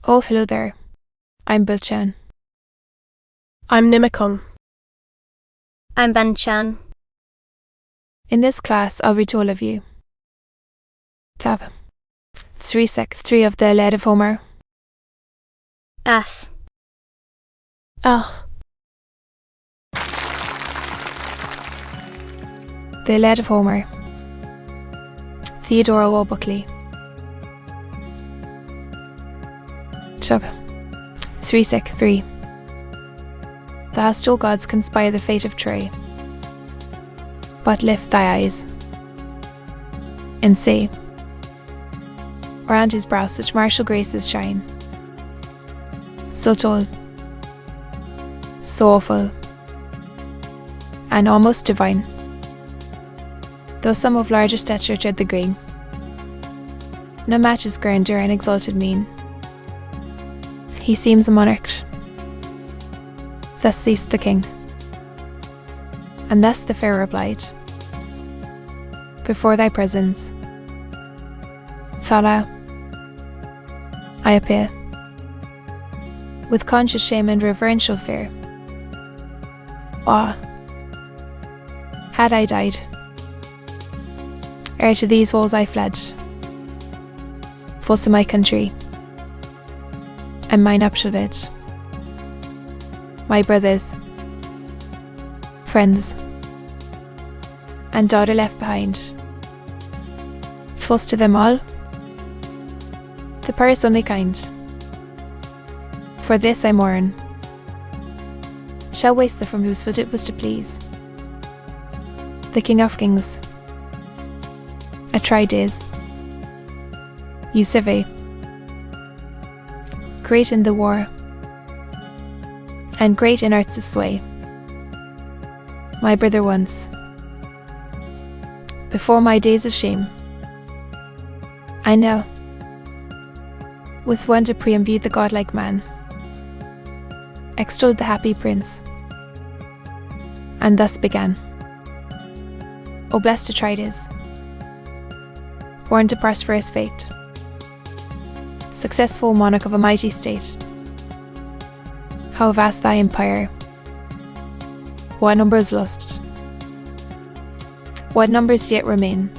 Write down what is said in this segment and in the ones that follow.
Oh, hello there. I'm Bilchan. I'm Nimikung. I'm Banchan. In this class, I'll read to all of you. Chap. 3 of the Iliad of Homer. As. Ah. The Iliad of Homer. Theodore Buckley. Chap. 3. The hostile gods conspire the fate of Troy. But lift thy eyes and see, around whose brow such martial graces shine, so tall, so awful, and almost divine. Though some of larger stature tread the green, no match his grandeur and exalted mien. He seems a monarch. Thus ceased the king, and thus the fair replied, before thy presence, Fala, I appear, with conscious shame and reverential fear. Ah, had I died, ere to these walls I fled, false to my country, and mine nuptial bed, my brothers, friends, and daughter left behind, false to them all, to Paris only kind. For this I mourn, shall waste the from whose foot it was to please, the King of Kings. Atrides, Eusebi, great in the war, and great in arts of sway. My brother once, before my days of shame, I know, with wonder pre-imbued the godlike man, extolled the happy prince, and thus began. O blessed Atrides, born to prosperous fate, successful monarch of a mighty state, how vast thy empire, what numbers lost, what numbers yet remain.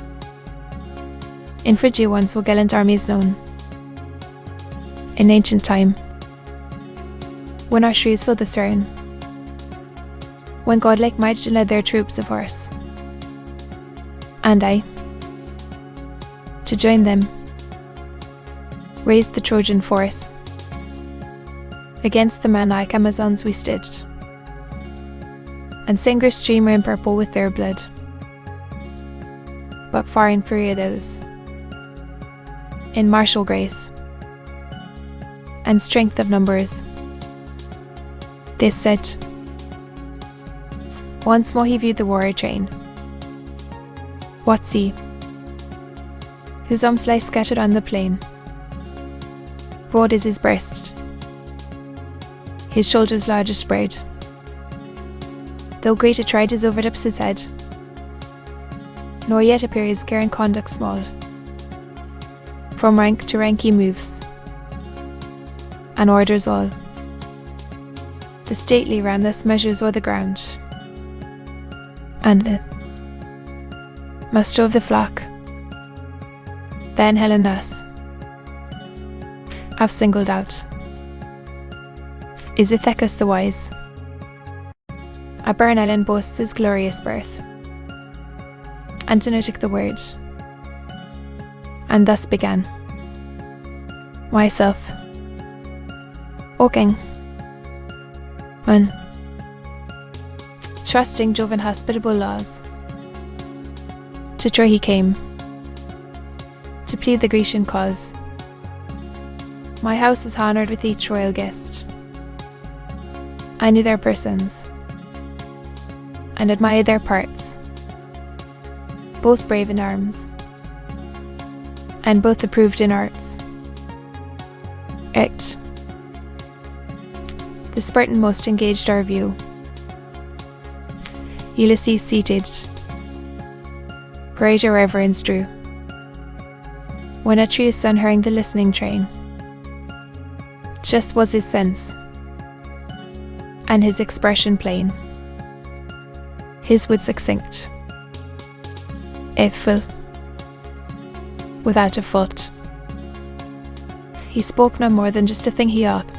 In Phrygia once were gallant armies known, in ancient time, when our shrews filled the throne, when godlike might led their troops of horse, and I, to join them, raised the Trojan force. Against the man-like Amazons we stood, and singers stream in purple with their blood, but far inferior those, in martial grace, and strength of numbers. This said, once more he viewed the warrior train. What's he, whose arms lie scattered on the plain? Broad is his breast, his shoulders larger spread, though great Atrides overlaps his head, nor yet appear his care and conduct small. From rank to rank he moves, and orders all. The stately ram thus measures o'er the ground, and the master of the flock, then Helen thus, have singled out, is Ithacus the wise. A barren island boasts his glorious birth, Antonio took the word, and thus began. Myself, O King, when, trusting Jove and hospitable laws, to Troy he came, to plead the Grecian cause. My house was honoured with each royal guest. I knew their persons, and admired their parts, both brave in arms, and both approved in arts. Act. The Spartan most engaged our view. Ulysses seated, greater reverence drew, when Atreus' son hurrying the listening train, Just was his sense, and his expression plain. His would succinct, if full, without a fault. He spoke no more than just a thing he ought.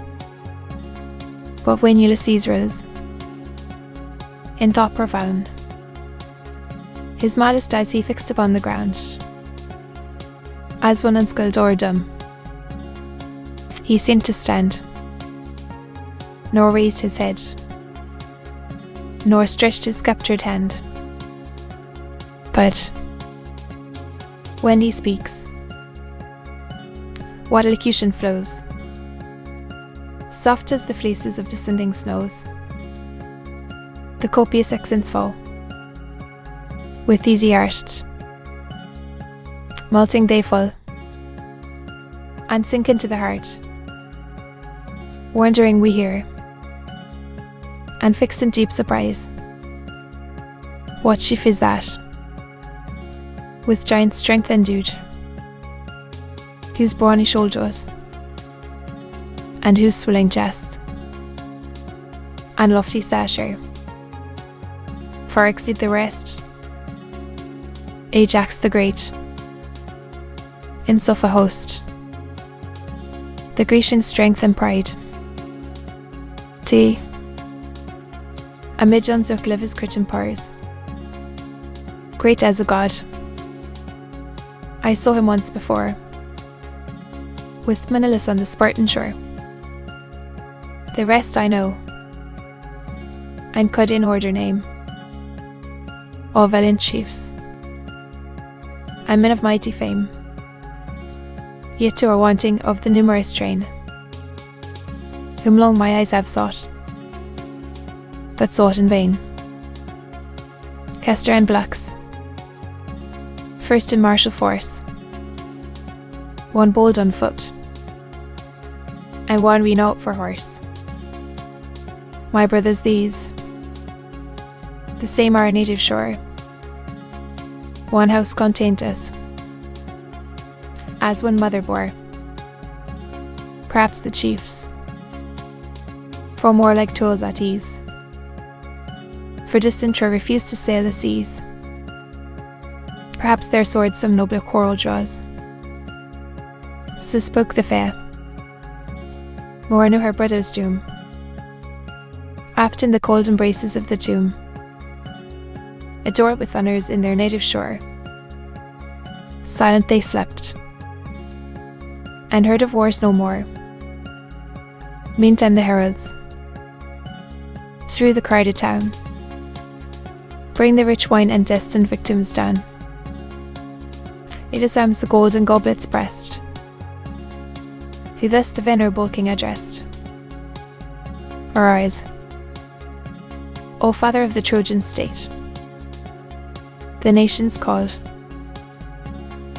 But when Ulysses rose, in thought profound, his modest eyes he fixed upon the ground, as one unskulled or dumb. He seemed to stand, nor raised his head, nor stretched his sceptred hand. But when he speaks, what elocution flows, soft as the fleeces of descending snows. The copious accents fall, with easy art, melting they fall, and sink into the heart. Wondering we hear, and fixed in deep surprise, what chief is that, with giant strength endued, whose brawny shoulders, and whose swelling chest, and lofty stature, far exceed the rest, Ajax the Great, in such a host, the Grecian strength and pride. T, amid uncircle of his curtain powers, great as a god. I saw him once before, with Menelaus on the Spartan shore. The rest I know, and could in order name, all valiant chiefs, and men of mighty fame, yet two are wanting of the numerous train, whom long my eyes have sought, but sought in vain. Castor and Blux, first in martial force, one bold on foot, and one renowned for horse. My brothers these, the same our native shore, one house contained us, as one mother bore. Perhaps the chiefs, for more like tools at ease, for distant shore refuse to sail the seas. Perhaps their swords some nobler quarrel draws. So spoke the fair, more knew her brother's doom, apt in the cold embraces of the tomb, adored with honours in their native shore. Silent they slept, and heard of wars no more. Meantime the heralds, through the crowded town, bring the rich wine and destined victims down. It disarms the golden goblet's breast, who thus the venerable king addressed. Arise, O father of the Trojan state, the nations called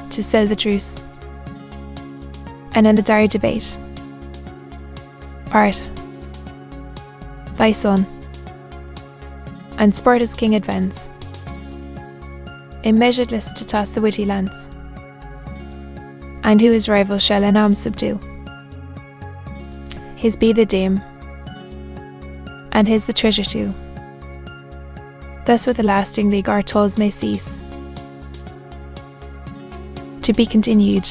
to settle the truce, and in the dire debate, art, thy son, and Sparta's king advance, immeasuredless to toss the witty lance, and who his rival shall in arms subdue. His be the dame, and his the treasure too. Thus with a lasting league our toils may cease, to be continued.